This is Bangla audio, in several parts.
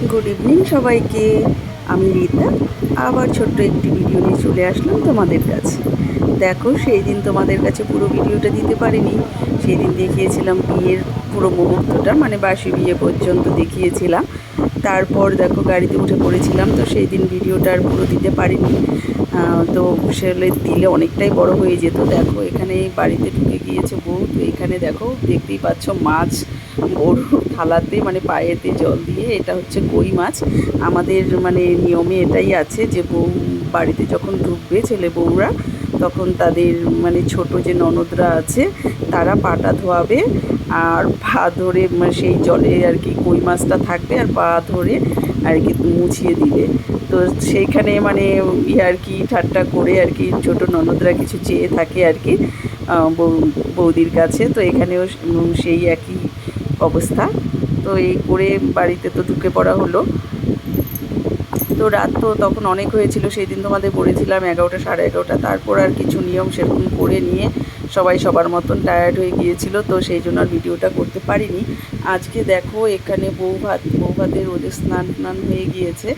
গুড ইভিনিং সবাইকে। আমি রীতা আবার ছোট্ট একটি ভিডিও নিয়ে চলে আসলাম তোমাদের কাছে। দেখো, সেই দিন তোমাদের কাছে পুরো ভিডিওটা দিতে পারিনি। সেই দিন দেখিয়েছিলাম বিয়ের পুরো মুহূর্তটা, মানে বাসি বিয়ে পর্যন্ত দেখিয়েছিলাম। তারপর দেখো গাড়িতে উঠে পড়েছিলাম, তো সেই দিন ভিডিওটা আর পুরো দিতে পারিনি। তো সেলে দিলে অনেকটাই বড় হয়ে যেত। দেখো এখানে বাড়িতে ঢুকে গিয়েছে বউ। তো এখানে দেখো দেখতেই পাচ্ছ মাছ বড় থালাতে, মানে পায়েতে জল দিয়ে, এটা হচ্ছে কই মাছ। আমাদের মানে নিয়মে এটাই আছে যে বউ বাড়িতে যখন ঢুকবে ছেলে বউরা, তখন তাদের মানে ছোট যে ননদরা আছে তারা পাটা ধোয়াবে আর পা ধরে, মানে সেই জলে আর কি কই মাছটা থাকবে আর পা ধরে আর কি মুছিয়ে দিবে। তো সেইখানে মানে আর কি ঠাট্টা করে আর কি ছোট ননদরা কিছু চেয়ে থাকে আর কি বৌদির কাছে। তো এখানেও সেই একই অবস্থা। তো এই করে বাড়িতে তো ঢুকে পড়া হলো। তো রাত তো তখন অনেক হয়েছিল, সেই দিন তোমাদের বলেছিলাম 11টা সাড়ে 11টা। তারপর আর কিছু নিয়ম সেরকম করে নিয়ে সবাই সবার মতন টায়ার্ড হয়ে গিয়েছিল, তো সেই জন্য আর ভিডিওটা করতে পারিনি। আজকে দেখো এখানে বউ ভাতের ওদের স্নান টান হয়ে গিয়েছে।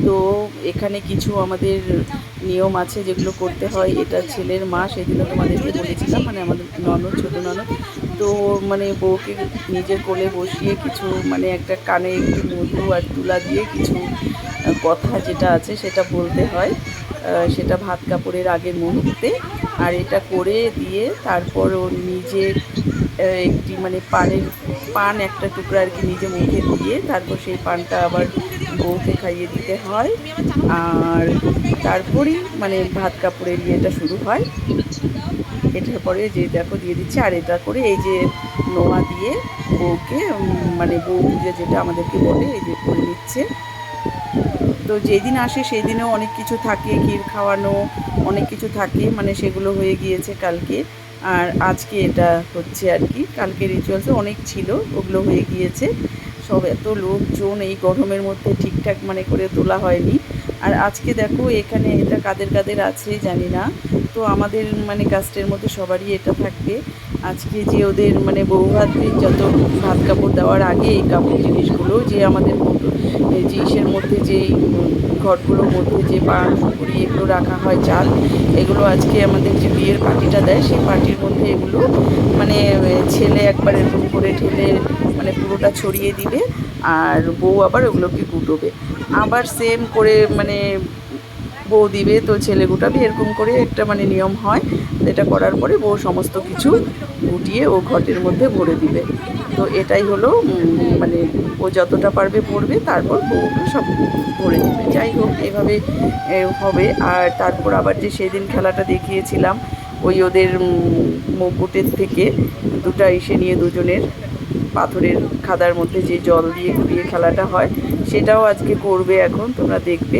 তো এখানে কিছু আমাদের নিয়ম আছে যেগুলো করতে হয়। এটা ছেলের মা, সেদিনও তোমাদেরকে বলেছিলাম, মানে আমাদের ননদ, ছোটো ননদ। তো মানে বউকে নিজের কোলে বসিয়ে কিছু মানে একটা কানে একটু মধু আর তুলা দিয়ে কিছু কথা যেটা আছে সেটা বলতে হয়। সেটা ভাত কাপড়ের আগের মুহূর্তে। আর এটা করে দিয়ে তারপর ও নিজে একটি মানে পান একটা টুকরা আর কি নিজে মুখে দিয়ে তারপর সেই পানটা আবার বউকে খাইয়ে দিতে হয়। আর তারপরেই মানে ভাত কাপড়ের ইয়েটা শুরু হয়। এটার পরে যে দেখো দিয়ে দিচ্ছে, আর এটা করে এই যে নোয়া দিয়ে বউকে মানে বউ পূজা যেটা আমাদেরকে বলে, এই যে করে নিচ্ছে। তো যেদিন আসে সেই দিনেও অনেক কিছু থাকে, ক্ষীর খাওয়ানো অনেক কিছু থাকে, মানে সেগুলো হয়ে গিয়েছে কালকে। আর আজকে এটা হচ্ছে আর কি, কালকে রিচুয়ালসে অনেক ছিল, ওগুলো হয়ে গিয়েছে। সব এত লোকজন এই গরমের মধ্যে ঠিকঠাক মানে করে তোলা হয়নি। আর আজকে দেখো এখানে এটা কাদের কাদের আছে জানি না। তো আমাদের মানে কাস্টের মধ্যে সবারই এটা থাকবে আজকে, যে ওদের মানে বউ ভাতকে যত ভাত কাপড় দেওয়ার আগে এই কাপড় জিনিসগুলো যে আমাদের যে ইসের মধ্যে যেই ঘরগুলোর মধ্যে যে পান সুপুরি এগুলো রাখা হয়, চাল, এগুলো আজকে আমাদের যে বিয়ের পার্টিটা দেয় সেই পার্টির মধ্যে এগুলো মানে ছেলে একবার এরকম করে ঢেলে মানে পুরোটা ছড়িয়ে দিবে, আর বউ আবার ওগুলোকে গুটোবে। আবার সেম করে মানে বউ দিবে, তো ছেলে গুটাবে, এরকম করে একটা মানে নিয়ম হয়। এটা করার পরে বউ সমস্ত কিছু গুটিয়ে ও ঘটের মধ্যে ভরে দিবে। তো এটাই হলো মানে ও যতটা পারবে পড়বে, তারপর বউকে সব ভরে দেবে। যাই হোক এভাবে হবে। আর তারপর আবার যে সেদিন খেলাটা দেখিয়েছিলাম, ওই ওদের মুকুটের থেকে দুটা ইসে নিয়ে দুজনের পাথরের খাদার মধ্যে যে জল দিয়ে ঘুরিয়ে খেলাটা হয়, সেটাও আজকে করবে, এখন তোমরা দেখবে।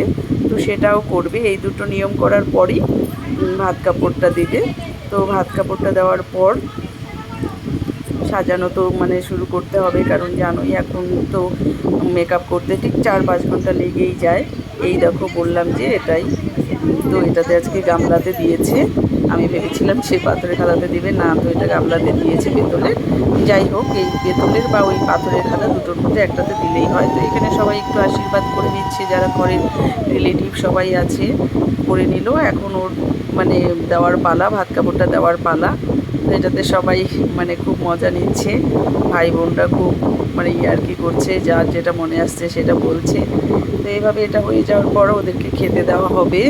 তো সেটাও করবে। এই দুটো নিয়ম করার পরই ভাত কাপড়টা দেবে। তো ভাত কাপড়টা দেওয়ার পর সাজানো তো মানে শুরু করতে হবে, কারণ জানোই এখন তো মেকআপ করতে ঠিক 4-5 ঘন্টা লেগেই যায়। এই দেখো বললাম যে এটাই। তো এটাতে আজকে গামলাতে দিয়েছে, আমি ভেবেছিলাম সে পাথরের খাদাতে দিবে, না, তো এটা গামলাতে দিয়েছে পেতলের। যাই হোক, এই পেতলের বা ওই পাথরের খাদা দুটোর মধ্যে একটাতে দিলেই হয়। তো এখানে সবাই একটু আশীর্বাদ করে নিচ্ছে, যারা ঘরের রিলেটিভ সবাই আছে করে নিল। এখন ওর মানে দেওয়ার পালা, ভাত কাপড়টা দেওয়ার পালা। তো এটাতে সবাই মানে খুব মজা নিচ্ছে, ভাই বোনরা খুব মানে ইয়ার্কি করছে, যার যেটা মনে আসছে সেটা বলছে। তো এইভাবে এটা হয়ে যাওয়ার পর ওদেরকে খেতে দেওয়া হবে।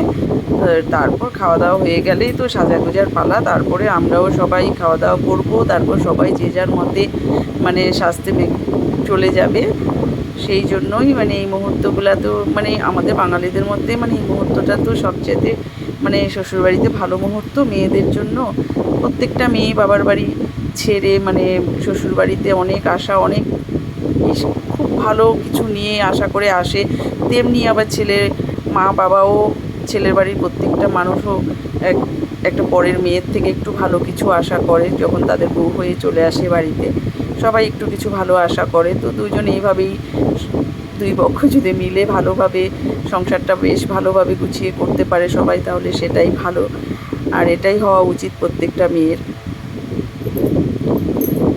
তারপর খাওয়া দাওয়া হয়ে গেলেই তো সাজাগোজার পালা। তারপরে আমরাও সবাই খাওয়া দাওয়া করবো, তারপর সবাই যে যার মতে মানে স্বাস্থ্যে চলে যাবে। সেই জন্যই মানে এই মুহূর্তগুলো তো মানে আমাদের বাঙালিদের মধ্যে মানে এই মুহূর্তটা তো সবচেয়ে মানে শ্বশুরবাড়িতে ভালো মুহূর্ত মেয়েদের জন্য। প্রত্যেকটা মেয়ে বাবার বাড়ি ছেড়ে মানে শ্বশুরবাড়িতে অনেক আশা, অনেক খুব ভালো কিছু নিয়ে আশা করে আসে। তেমনি আবার ছেলের মা বাবাও, ছেলের বাড়ির প্রত্যেকটা মানুষও একটা পরের মেয়ের থেকে একটু ভালো কিছু আশা করে যখন তাদের বউ হয়ে চলে আসে বাড়িতে। সবাই একটু কিছু ভালো আশা করে। তো দুজন এইভাবেই দুই পক্ষ যদি মিলে ভালোভাবে সংসারটা বেশ ভালোভাবে গুছিয়ে করতে পারে সবাই, তাহলে সেটাই ভালো। আর এটাই হওয়া উচিত প্রত্যেকটা মেয়ের।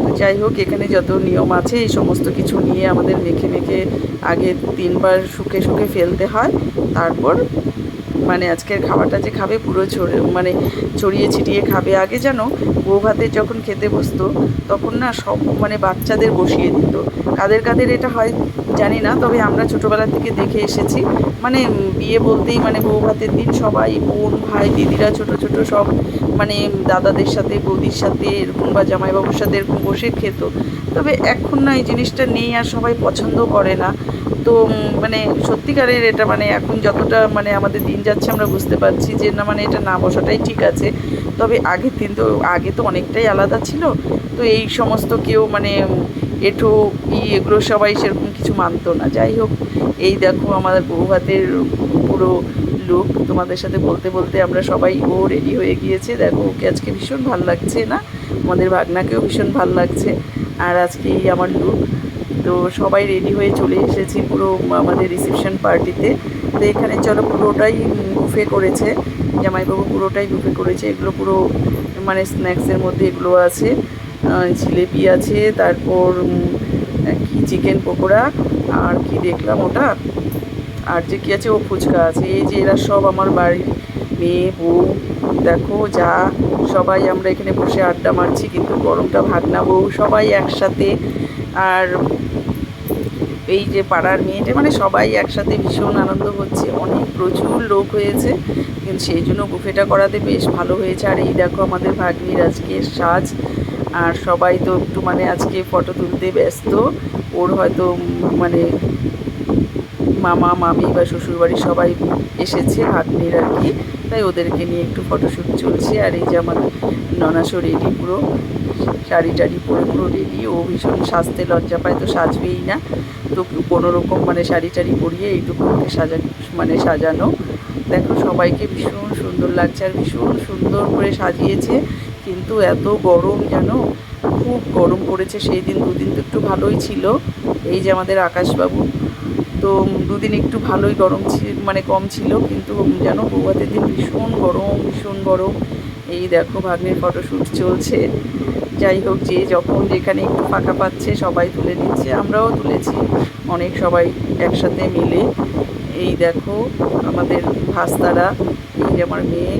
তো যাই হোক, এখানে যত নিয়ম আছে এই সমস্ত কিছু নিয়ে আমাদের মেখে মেখে আগে 3বার শুকে শুকে ফেলতে হয়। তারপর মানে আজকের খাবারটা যে খাবে পুরো ছড়িয়ে ছিটিয়ে খাবে। আগে যেন বউ ভাতের যখন খেতে বসতো তখন না সব মানে বাচ্চাদের বসিয়ে দিত। কাদের কাদের এটা হয় জানি না, তবে আমরা ছোটোবেলা থেকে দেখে এসেছি। মানে বিয়ে বলতেই মানে বউ ভাতের দিন সবাই বোন ভাই দিদিরা ছোট ছোট সব মানে দাদাদের সাথে বৌদির সাথে এরকম বা জামাইবাবুর সাথে এরকম বসে খেত। তবে এখন না এই জিনিসটা নেই আর সবাই পছন্দ করে না। তো মানে সত্যিকারের এটা মানে এখন যতটা মানে আমাদের দিন যাচ্ছে আমরা বুঝতে পারছি যে না মানে এটা না বসাটাই ঠিক আছে। তবে আগের দিন তো আগে তো অনেকটাই আলাদা ছিল। তো এই সমস্ত কেউ মানে এঁঠো এগুলো সবাই সেরকম কিছু মানতো না। যাই হোক, এই দেখো আমাদের বউ ভাতের পুরো লুক তোমাদের সাথে বলতে বলতে আমরা সবাই রেডি হয়ে গিয়েছে। দেখো ওকে আজকে ভীষণ ভালো লাগছে না, আমাদের ভাগনাকেও ভীষণ ভালো লাগছে। আর আজকে এই আমার লুক। তো সবাই রেডি হয়ে চলে এসেছি পুরো আমাদের রিসেপশন পার্টিতে। তো এখানে চলো পুরোটাই বুফে করেছে জামাইবাবু, পুরোটাই বুফে করেছে। এগুলো পুরো মানে স্ন্যাক্সের মধ্যে এগুলো আছে, জিলেপি আছে, তারপর কি চিকেন পকোড়া, আর কি দেখলাম ওটা, আর যে কী আছে ও ফুচকা আছে। এই যে এরা সব আমার বাড়ির মেয়ে বউ, দেখো যা সবাই আমরা এখানে বসে আড্ডা মারছি। কিন্তু গরমটা ভাগনা বউ সবাই একসাথে। আর এই যে পাড়ার মেয়েটা মানে সবাই একসাথে ভীষণ আনন্দ হচ্ছে। অনেক প্রচুর লোক হয়েছে, কিন্তু সেই জন্য বুফেটা করাতে বেশ ভালো হয়েছে। আর এই দেখো আমাদের ভাগ্নির আজকে সাজ। আর সবাই তো একটু মানে আজকে ফটো তুলতে ব্যস্ত। ওর হয়তো মানে মামা মামি বা শ্বশুরবাড়ির সবাই এসেছে ভাগ্নির আর কি, তাই ওদেরকে নিয়ে একটু ফটোশ্যুট চলছে। আর এই যে আমার ননাসও রেডি, পুরো শাড়ি টাড়ি পরে পুরো রেডি। ও ভীষণ সাজতে লজ্জা পায়, তো সাজবেই না। তো কোনোরকম মানে শাড়ি টাড়ি পরিয়ে এইটুকু ওকে সাজানো। দেখো সবাইকে ভীষণ সুন্দর লাগছে আর ভীষণ সুন্দর করে সাজিয়েছে। কিন্তু এত গরম জানো, খুব গরম পড়েছে। সেই দিন দুদিন তো একটু ভালোই ছিল। এই যে আমাদের আকাশবাবু, তো দুদিন একটু ভালোই গরম মানে কম ছিল, কিন্তু যেন বৌভাতের দিন ভীষণ গরম ভীষণ গরম। এই দেখো ভাগ্নের ফটোশ্যুট চলছে। যাই হোক, যে যখন যেখানে একটু ফাঁকা পাচ্ছে সবাই তুলে নিচ্ছে, আমরাও তুলেছি অনেক সবাই একসাথে মিলে। এই দেখো আমাদের ভাস্তারা, এই যে আমার মেয়ে,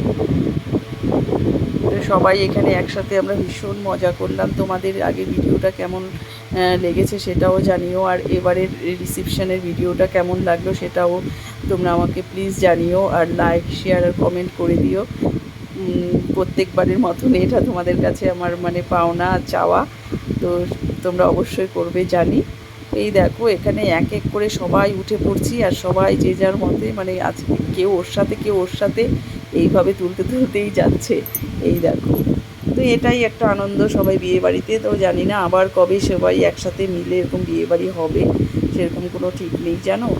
সবাই এখানে একসাথে আমরা ভীষণ মজা করলাম। তোমাদের আগে ভিডিওটা কেমন লেগেছে সেটাও জানিও, আর এবারের রিসেপশনের ভিডিওটা কেমন লাগলো সেটাও তোমরা আমাকে প্লিজ জানিও। আর লাইক শেয়ার আর কমেন্ট করে দিও। প্রত্যেকবারের মতন এটা তোমাদের কাছে আমার মানে পাওনা চাওয়া, তো তোমরা অবশ্যই করবে জানি। এই দেখো এখানে এক এক করে সবাই উঠে পড়ছি আর সবাই যে যার মতে মানে আজকে কেউ ওর সাথে কেউ ওর সাথে এইভাবে তুলতে তুলতেই যাচ্ছে। এই দেখো, তো এটাই একটা আনন্দ সবাই বিয়ে বাড়িতে। তো জানি না আবার কবে সবাই একসাথে মিলে এরকম বিয়ে বাড়ি হবে, সেরকম কোনো ঠিক নেই জানো।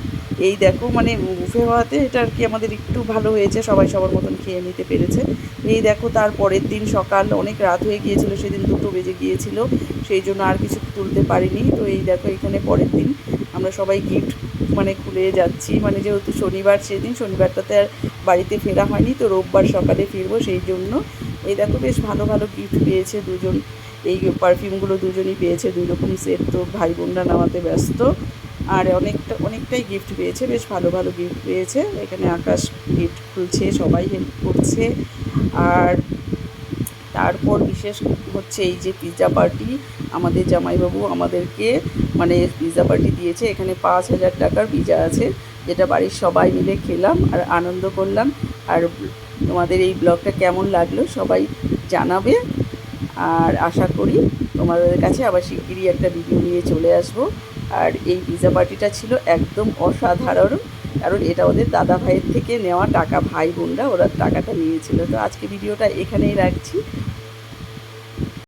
এই দেখো মানে বুফে হওয়াতে এটা আর কি আমাদের একটু ভালো হয়েছে, সবাই সবার মতন খেয়ে নিতে পেরেছে। এই দেখো তার পরের দিন সকাল অনেক রাত হয়ে গিয়েছিল, সেদিন 2টো বেজে গিয়েছিল, সেই জন্য আর কিছু তুলতে পারিনি। তো এই দেখো এখানে পরের দিন আমরা সবাই গিফট মানে খুলে যাচ্ছি, মানে যেহেতু শনিবার সেদিন, শনিবারটাতে আর বাড়িতে ফেরা হয়নি, তো রোববার সকালে ফিরবো সেই জন্য। এই দেখো বেশ ভালো ভালো গিফট পেয়েছে দুজন, এই পারফিউমগুলো দুজনই পেয়েছে 2 রকম সেট। তো ভাই বোনরা নামাতে ব্যস্ত, আর অনেকটাই গিফট পেয়েছে, বেশ ভালো ভালো গিফট পেয়েছে। এখানে আকাশ গিফট খুলছে, সবাই হেল্প করছে। আর তারপর বিশেষ হচ্ছে এই যে পিৎজা পার্টি, আমাদের জামাইবাবু আমাদেরকে মানে পিৎজা পার্টি দিয়েছে। এখানে 5,000 টাকার পিৎজা আছে, যেটা বাড়ির সবাই মিলে খেলাম আর আনন্দ করলাম। আর তোমাদের এই ব্লগটা কেমন লাগলো সবাই জানাবে, আর আশা করি তোমাদের কাছে আবার শিগগিরই একটা ভিডিও নিয়ে চলে আসবো। আর এই পিৎজা পার্টিটা ছিল একদম অসাধারণ, কারণ এটা ওদের দাদা ভাইয়ের থেকে নেওয়া টাকা, ভাই বোনরা ওরা টাকাটা নিয়েছিল। তো আজকে ভিডিওটা এখানেই রাখছি।